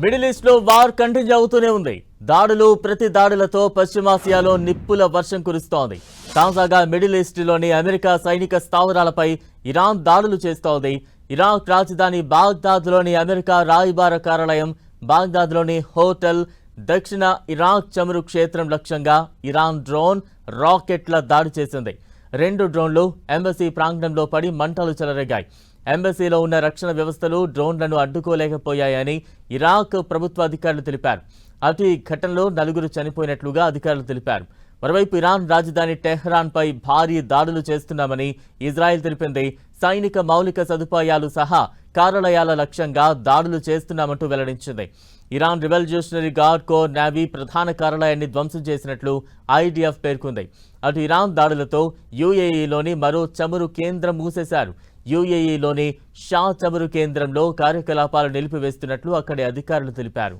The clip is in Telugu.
మిడిల్ ఈస్ట్ లో వార్ కంటిన్యూ అవుతూనే ఉంది. దాడులు ప్రతి దాడులతో పశ్చిమాసియాలో నిప్పుల వర్షం కురుస్తోంది. తాజాగా మిడిల్ ఈస్ట్ లోని అమెరికా సైనిక స్థావరాలపై ఇరాన్ దాడులు చేస్తోంది. ఇరాక్ రాజధాని బాగ్దాద్ లోని అమెరికా రాయబార కార్యాలయం, బాగ్దాద్ లోని హోటల్, దక్షిణ ఇరాక్ చమురు క్షేత్రం లక్ష్యంగా ఇరాన్ డ్రోన్, రాకెట్ల దాడి చేసింది. 2 డ్రోన్లు ఎంబసీ ప్రాంగణంలో పడి మంటలు చెలరేగాయి. ఎంబసీలో ఉన్న రక్షణ వ్యవస్థలు డ్రోన్లను అడ్డుకోలేకపోయాయని ఇరాక్ ప్రభుత్వ అధికారులు తెలిపారు. అటు ఈ ఘటనలో 4 చనిపోయినట్లుగా అధికారులు తెలిపారు. మరోవైపు ఇరాన్ రాజధాని టెహ్రాన్పై భారీ దాడులు చేస్తున్నామని ఇజ్రాయెల్ తెలిపింది. సైనిక మౌలిక సదుపాయాలు సహా కార్యాలయాల లక్ష్యంగా దాడులు చేస్తున్నామంటూ వెల్లడించింది. Iran revolutionary guard corps navy ప్రధాన కార్యాలయాన్ని ధ్వంసం చేసినట్లు ఐడిఎఫ్ పేర్కొంది. అటు ఇరాన్ దాడులతో యూఏఈలోని మరో చమురు కేంద్రం మూసేశారు. యూఏఈలోని షా చమురు కేంద్రంలో కార్యకలాపాలు నిలిపివేస్తున్నట్లు అక్కడి అధికారులు తెలిపారు.